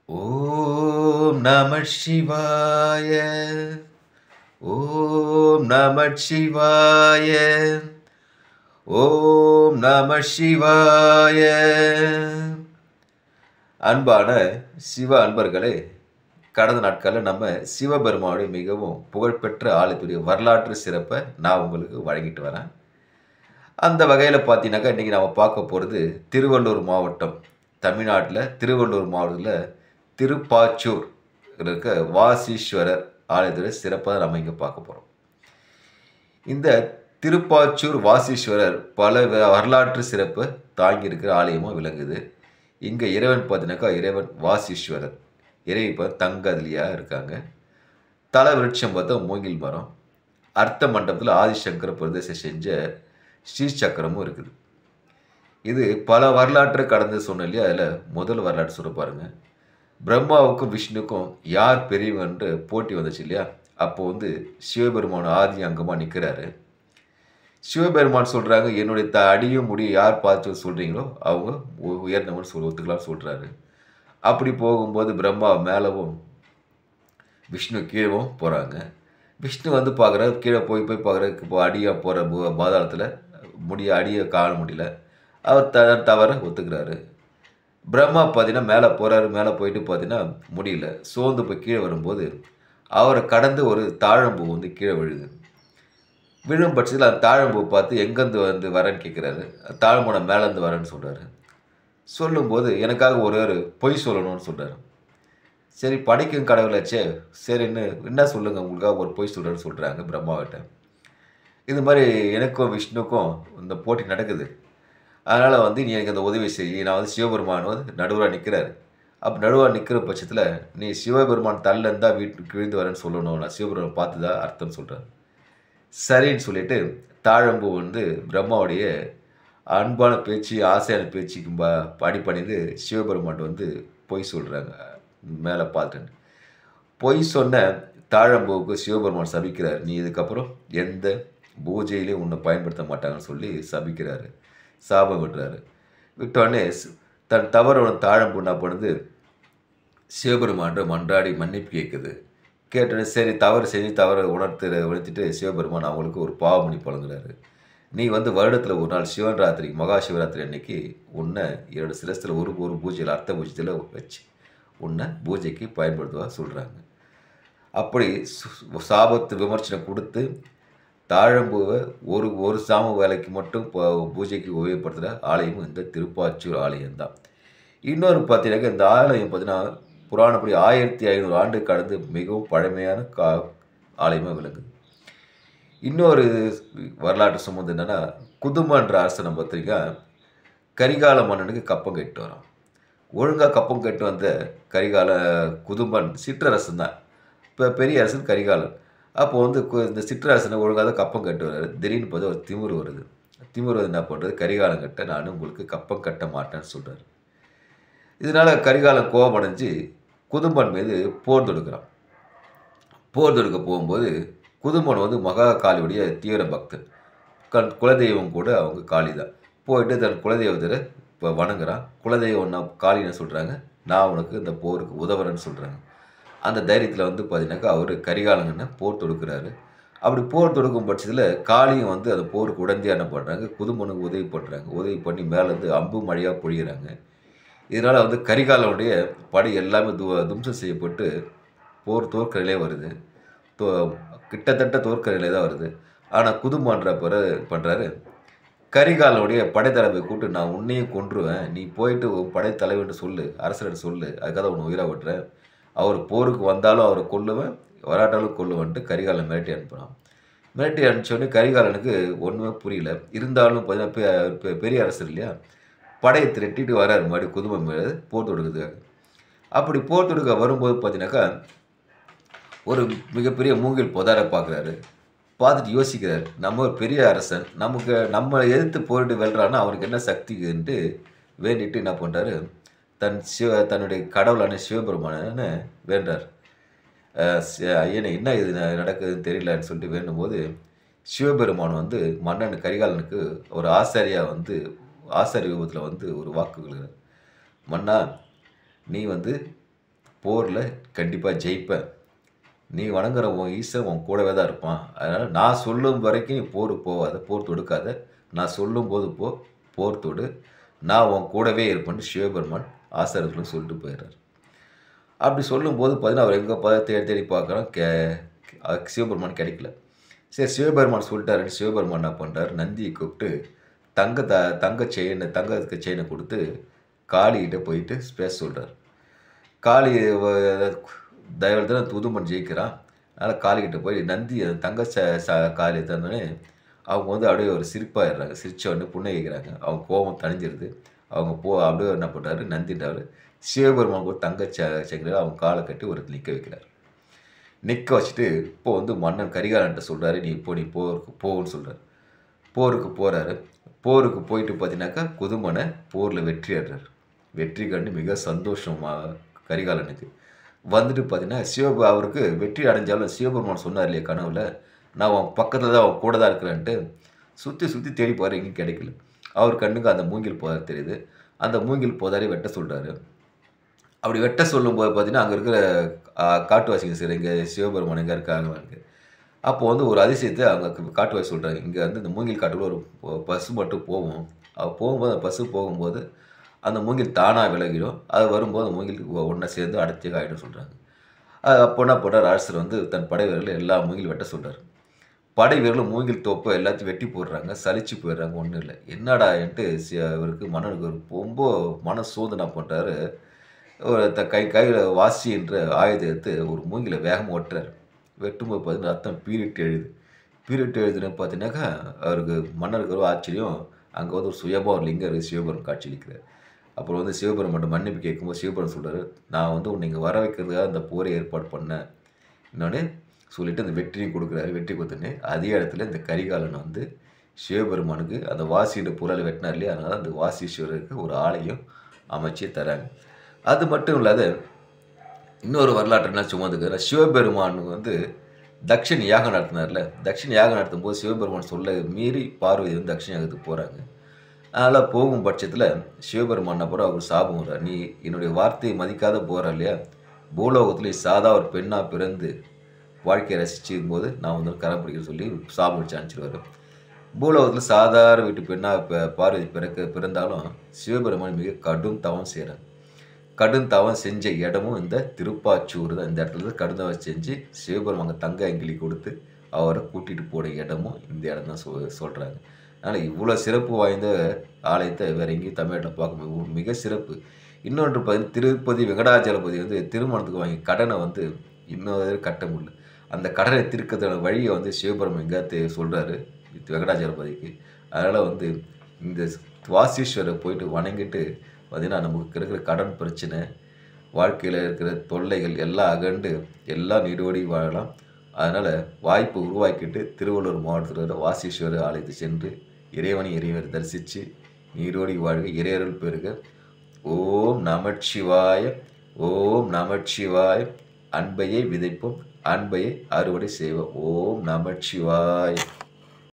ஓம் நம சிவாய. ஓம் நம சிவாய. ஓம் நம சிவாய. அன்பான சிவ அன்பர்களே, கடந்த நாட்களில் நம்ம சிவபெருமானுடைய மிகவும் புகழ்பெற்ற ஆலயத்துடைய வரலாற்று சிறப்பை நான் உங்களுக்கு வழங்கிட்டு வரேன். அந்த வகையில் பார்த்தீங்கன்னாக்கா இன்றைக்கி நம்ம பார்க்க போகிறது திருவள்ளூர் மாவட்டம், தமிழ்நாட்டில் திருவள்ளூர் மாவட்டத்தில் திருப்பாச்சூர் இருக்க வாசீஸ்வரர் ஆலயத்துடைய சிறப்பாக நம்ம இங்கே பார்க்க போகிறோம். இந்த திருப்பாச்சூர் வாசீஸ்வரர் பல வரலாற்று சிறப்பை தாங்கியிருக்கிற ஆலயமாக விளங்குது. இங்கே இறைவன் பார்த்தீங்கன்னாக்கா இறைவன் வாசீஸ்வரர், இறைவி பார்த்து தங்கதிலியாக இருக்காங்க. தல விருட்சம் பார்த்தா மூங்கில் மரம். அர்த்த மண்டபத்தில் ஆதிசங்கர பிரதேசம் செஞ்ச ஸ்ரீசக்கரமும் இருக்குது. இது பல வரலாற்றை கடந்து சொன்ன இல்லையா, அதில் முதல் வரலாற்று சொல்ல பாருங்க. பிரம்மாவுக்கும் விஷ்ணுக்கும் யார் பெரியவன்று போட்டி வந்துச்சு இல்லையா, அப்போ சிவபெருமான் ஆதி அங்கமாக நிற்கிறாரு. சிவபெருமான் சொல்கிறாங்க, என்னுடைய அடியும் முடியும் யார் பார்த்து சொல்கிறீங்களோ அவங்க உயர்ந்தவன் ஒத்துக்கலாம்னு சொல்கிறாரு. அப்படி போகும்போது பிரம்மா மேலவும் விஷ்ணு கீழவும் போகிறாங்க. விஷ்ணு பார்க்குற கீழே போய் பார்க்குறதுக்கு இப்போ அடியாக போகிற பாதாளத்தில் அடியை காண முடியல. அவர் தவற ஒத்துக்கிறாரு. பிரம்மா பார்த்தீங்கன்னா மேலே போகிறாரு. மேலே போயிட்டு பார்த்தீங்கன்னா முடியல. சோர்ந்து போய் கீழே வரும்போது அவரை கடந்து ஒரு தாழம்பூ கீழே விழுது. விழும் பட்சத்தில் அந்த தாழம்பூ பார்த்து எங்கேருந்து வரேன்னு கேட்குறாரு. தாழம்பூனை மேலேருந்து வரேன்னு சொல்கிறாரு. சொல்லும்போது எனக்காக ஒரு பொய் சொல்லணும்னு சொல்கிறாரு. சரி, படைக்கும் கடவுளாச்சே, சரி என்ன சொல்லுங்கள், உங்களுக்காக ஒரு பொய் சொல்கிறேன்னு சொல்கிறாங்க பிரம்மாவிட்ட. இது மாதிரி எனக்கும் விஷ்ணுக்கும் இந்த போட்டி நடக்குது. அதனால் நீ எனக்கு அந்த உதவி செய். நான் சிவபெருமான் நடுவராக நிற்கிறாரு. அப்போ நடுவாக நிற்கிற பட்சத்தில் நீ சிவபெருமான் தள்ளிலேருந்து தான் வீட்டுக்கு விழுந்து வரேன்னு சொல்லணும். நான் சிவபெருமான் பார்த்து தான் அர்த்தம்னு சொல்கிறேன். சரின்னு சொல்லிட்டு தாழம்பூ பிரம்மாவுடைய அன்பான பேச்சு, ஆசையான பேச்சுக்கு அடிப்பணிந்து சிவபெருமான் பொய் சொல்கிறாங்க. மேலே பார்த்துட்டு பொய் சொன்ன தாழம்பூவுக்கு சிவபெருமான் சபிக்கிறார். நீ இதுக்கப்புறம் எந்த பூஜையிலையும் உன்னை பயன்படுத்த மாட்டாங்கன்னு சொல்லி சபிக்கிறாரு. சாபம் விடுறாரு. விட்டோடனே தன் தவறோட தாழம்பூ என்ன பண்ணுது, சிவபெருமான் மன்றாடி மன்னிப்பு கேட்குது. கேட்டோடனே சரி தவறு செஞ்சு தவறை உணர்த்திட்டு சிவபெருமான் அவங்களுக்கு ஒரு பாவமணி பழங்குறாரு. நீ வருடத்தில் ஒரு நாள் சிவன் ராத்திரி, மகா சிவராத்திரி அன்னைக்கு உன்னை என்னோட சிரஸ்தில் ஒரு பூஜையில் அர்த்த பூஜையில் வச்சு உன்னை பூஜைக்கு பயன்படுத்துவா சொல்கிறாங்க. அப்படி சாபத்து விமர்சனம் கொடுத்து தாழம்பூவை ஒரு சாம வேலைக்கு மட்டும் பூஜைக்கு உபயோகப்படுத்துகிற ஆலயமும் இந்த திருப்பாச்சூர் ஆலயம்தான். இன்னொரு பார்த்தீங்கன்னாக்கா இந்த ஆலயம் பார்த்தீங்கன்னா புராணப்படி 1500 ஆண்டு கடந்து மிகவும் பழமையான ஆலயமாக விளங்குது. இன்னொரு வரலாற்று சம்பந்தம் என்னென்னா, குதுமன்ற அரசனை பார்த்தீங்கன்னா கரிகால மன்னனுக்கு கப்பம் கட்டு வரான். ஒழுங்காக கப்பம் கட்டு வந்த கரிகால குதும்பன் சிற்றரசன் தான். இப்போ பெரிய அரசன் கரிகாலன். அப்போது இந்த சிற்றரசனை ஒழுங்காக தான் கப்பம் கட்டு வர்றாரு. திடீர்னு பார்த்து ஒரு திமிரு வருது. திமிரு என்ன பண்ணுறது, கரிகாலம் கட்ட நான் உங்களுக்கு கப்பம் கட்ட மாட்டேன்னு சொல்கிறார். இதனால் கரிகாலன் கோபமடைஞ்சு குதும்பன் மீது போர் தொடுக்கிறான். போர் தொடுக்க போகும்போது குதும்பன் மகா காளியுடைய தீவிர பக்தன். குலதெய்வம் கூட அவங்க காளி தான். போயிட்டு தன் குலதெய்வத்தை இப்போ வணங்குறான். குலதெய்வம் நான் காளின்னு சொல்கிறாங்க, நான் உனக்கு இந்த போருக்கு உதவுறேன்னு சொல்கிறாங்க. அந்த தைரியத்தில் பார்த்தீங்கன்னாக்கா அவர் கரிகாலங்கன்னு போர் தொடுக்கிறாரு. அப்படி போர் தொடுக்கும் பட்சத்தில் காளியும் அந்த போருக்கு உடந்தையாக என்ன பண்ணுறாங்க, குதும்பனுக்கு உதவி பண்ணுறாங்க. உதவி பண்ணி மேலேருந்து அம்பு மழையாக பொழிகிறாங்க. இதனால் கரிகாலனுடைய படை எல்லாமே தும்சம் செய்யப்பட்டு போர் தோற்க நிலை வருது. கிட்டத்தட்ட தோற்க நிலை தான் வருது. ஆனால் குதும்பன்ற பண்ணுறாரு, கரிகாலனுடைய படைத்தலைவை கூப்பிட்டு நான் உன்னையும் கொன்றுவேன், நீ போயிட்டு படைத்தலைவன் சொல்லு, அரசர்கிட்ட சொல்லு, அதுக்காக உன்னை உயிரை விட்டுறேன், அவர் போருக்கு வந்தாலும் அவரை கொல்லுவேன், வராட்டாலும் கொல்லுவேன்ட்டு கரிகாலன் மிரட்டி அனுப்புகிறான். மிரட்டி அனுப்பிச்சோடனே கரிகாலனுக்கு ஒன்றுமே புரியல. இருந்தாலும் பார்த்தீங்கன்னா பெரிய அரசர் இல்லையா, படையை திரட்டிட்டு வராரு மறுபடியும் குதும்பம் மேலே போர் தொடுக்குது. அப்படி போர் தொடுக்க வரும்போது பார்த்தீங்கன்னாக்கா ஒரு மிகப்பெரிய மூங்கில் புதாரை பார்க்குறாரு. பார்த்துட்டு யோசிக்கிறார், நம்ம ஒரு பெரிய அரசன், நம்மளை எதிர்த்து போரிட்டு வெல்றான்னா அவனுக்கு என்ன சக்தின்ட்டு வேண்டிட்டு என்ன பண்ணுறாரு, தன்னுடைய கடவுளான சிவபெருமானன்னு வேண்டார். ஐயனை என்ன இது நடக்குதுன்னு தெரியலன்னு சொல்லிட்டு வேண்டும்போது சிவபெருமான் மன்னன் கரிகாலனுக்கு ஒரு ஆசாரிய விபத்தில் ஒரு வாக்கு கொடுக்குறார். மன்னா, நீ போரில் கண்டிப்பாக ஜெயிப்பேன். நீ வணங்குற உன் ஈசன் உன் கூடவே தான் இருப்பான். அதனால நான் சொல்லும் வரைக்கும் நீ போருக்கு போவாத, போர் தொடுக்காத. நான் சொல்லும்போது போ, போர் தொடு. நான் உன் கூடவே இருப்பேன்னு சிவபெருமான் ஆசாரியர்களுக்கு சொல்லிட்டு போயிடுறாரு. அப்படி சொல்லும்போது பார்த்தீங்கன்னா, அவர் எங்கே தேடி தேடி பார்க்குறோம். சிவபெருமான் கிடைக்கல. சரி சிவபெருமான் சொல்லிட்டாருன்னு சிவபெருமான் என்ன பண்ணுறாரு, நந்தியை கூப்பிட்டு தங்க செயினை கொடுத்து காளிகிட்ட போயிட்டு பேச சொல்கிறார். காளி தயவுல தூதுமன் ஜெயிக்கிறான். அதனால் காளிகிட்ட போய் நந்தி தங்க காளி தந்தோடனே அவங்க வந்து அப்படியே ஒரு சிரிப்பாயிடுறாங்க. சிரிச்ச உடனே புன்னகைக்கிறாங்க. அவங்க கோபம் தணிஞ்சிருது. அவங்க அப்படியே என்ன பண்ணுறாரு, நந்தின்றாரு சிவபெருமான் ஒரு தங்க சங்கிலியில் அவங்க காலை கட்டி ஒரு நிற்க வைக்கிறார். நிற்க வச்சுட்டு இப்போ வந்து மன்னன் கரிகாலன்ட்ட சொல்கிறாரு, நீ போருக்கு போன்னு சொல்கிறார். போருக்கு போகிறாரு. போருக்கு போயிட்டு பார்த்தீங்கன்னாக்கா குதுமனை போரில் வெற்றி ஆடுறாரு. வெற்றி கண்டு மிக சந்தோஷமாக கரிகாலனுக்கு வந்துட்டு பார்த்தீங்கன்னா, அவருக்கு வெற்றி அடைஞ்சாலும் சிவபெருமான் சொன்னார் இல்லையா கனவுல, நான் அவன் பக்கத்தில் தான் அவன் கூட தான் இருக்கிறேன்ட்டு சுற்றி சுற்றி தேடி பாரு, எங்கேயும் கிடைக்கல. அவர் கண்ணுக்கு அந்த மூங்கில் புதார் தெரியுது. அந்த மூங்கில் புதாரை வெட்ட சொல்கிறாரு. அப்படி வெட்ட சொல்லும்போது பார்த்தீங்கன்னா, அங்கே இருக்கிற காட்டுவாசிங்க சரி இங்கே சிவபெருமான் எங்கே இருக்காங்க. அப்போ வந்து ஒரு அதிசயத்தை அவங்க காட்டுவாசி சொல்கிறாங்க. இங்கே வந்து இந்த மூங்கில் காட்டுக்குள்ள ஒரு பசு மட்டும் போகும். போகும்போது அந்த பசு போகும்போது அந்த மூங்கில் தானாக விலகிடும். அது வரும்போது அந்த மூங்கில் ஒன்றா சேர்ந்து அடர்த்தியாக ஆகிடும் சொல்கிறாங்க. அப்போ என்ன பண்ணுறார், அரசர் வந்து தன் படை வீரர்கள் எல்லா மூங்கில் வெட்ட சொல்கிறார். படை வீரர்களும் மூங்கில் தோப்பை எல்லாத்தையும் வெட்டி போடுறாங்க. சலிச்சு போயிடுறாங்க. ஒன்றும் இல்லை. என்னடான்ட்டு இவருக்கு மன்னனுக்கு ரொம்ப மன சோதனை பண்ணுறாரு. ஒரு கையில் வாசி என்ற ஆயுதம் எடுத்து ஒரு மூங்கில வேகமாக ஓட்டுறாரு. வெட்டும்போது பார்த்தீங்கன்னா ரத்தம் பீரிட்டு எழுது. பீரிட்டு எழுதுன்னு பார்த்தீங்கன்னாக்கா அவருக்கு மன்னருக்கு ஒரு ஆச்சரியம். அங்கே வந்து ஒரு சுயபா ஒரு லிங்கம் இருக்குது. சிவபெருமான் காட்சி அளிக்கிறார். அப்புறம் வந்து சிவபெருமான் மன்னிப்பு கேட்கும்போது சிவபெருமான் சொல்கிறாரு, நான் வந்து உன்னை இங்கே வர வைக்கிறதுக்காக அந்த போரை ஏற்பாடு பண்ணேன். இன்னொன்று சொல்லிவிட்டு அந்த வெற்றியும் கொடுக்குறாரு. வெற்றி கொடுத்துன்னு அதே இடத்துல இந்த கரிகாலன் வந்து சிவபெருமானுக்கு அந்த வாசியோட புறலை வெட்டினார் இல்லையா, அதனால் அந்த வாசீஸ்வரருக்கு ஒரு ஆலயம் அமைச்சு தராங்க. அது மட்டும் இல்லாத இன்னொரு வரலாற்று என்ன சுமந்துக்கிற சிவபெருமானுக்கு வந்து தக்ஷன் யாகம் நடத்தினார்ல, தக்ஷன் யாகம் நடத்தும் போது சிவபெருமான் சொல்ல மீறி பார்வதி வந்து தக்ஷன் யாகத்துக்கு போகிறாங்க. அதனால் போகும் பட்சத்தில் சிவபெருமான் அப்புறம் அவர் சாபம் விடுறார். நீ என்னுடைய வார்த்தையை மதிக்காத போகிற இல்லையா, பூலோகத்தில் சாதா ஒரு பெண்ணாக பிறந்து வாழ்க்கையை ரசிச்சுக்கும் போது நான் வந்து கரம் பிடிக்க சொல்லி சாபம் வச்சு அனுப்பிச்சிடுவார். பூலோகத்தில் சாதாரண வீட்டு பெண்ணாக பார்வதி பிறந்தாலும் சிவபெருமான் மிக கடும் தவம் செய்கிறார். கடும் தவம் செஞ்ச இடமும் இந்த திருப்பாச்சூர் தான். இந்த இடத்துல கடும் தவம் செஞ்சு சிவபெருமான் தங்க அங்கிலி கொடுத்து அவரை கூட்டிகிட்டு போன இடமும் இந்த இடம் தான் சொல்கிறாங்க. அதனால் இவ்வளோ சிறப்பு வாய்ந்த ஆலயத்தை வேறு எங்கேயும் தமிழ்நாட்டில் பார்க்க மிக சிறப்பு. இன்னொன்று பார்த்தீங்கன்னா, திருப்பதி வெங்கடாஜலபதி வந்து திருமணத்துக்கு வாங்கி கடனை வந்து இன்னொரு கட்ட முடியல. அந்த கடனை தீர்க்கிறதான வழியை வந்து சிவபெருமான் எங்கேயாவது சொல்கிறாரு வெங்கடாஜலபதிக்கு. அதனால் வந்து இந்த வாசீஸ்வரை போயிட்டு வணங்கிட்டு பார்த்தீங்கன்னா, நமக்கு இருக்கிற கடன் பிரச்சனை, வாழ்க்கையில் இருக்கிற தொல்லைகள் எல்லாம் அகண்டு எல்லாம் நீடோடி வாழலாம். அதனால் வாய்ப்பு உருவாக்கிட்டு திருவள்ளூர் மாவட்டத்தில் வாசீஸ்வரர் ஆலயத்தை சென்று இறைவரை தரிசித்து நீடோடி வாழ்க, இறையருள் பெறுக. ஓம் நமச்சிவாய, ஓம் நமச்சிவாய. அன்பையை விதைப்போம், அன்பையை அறுவடை செய்வோம். ஓம் நமச்சிவாய.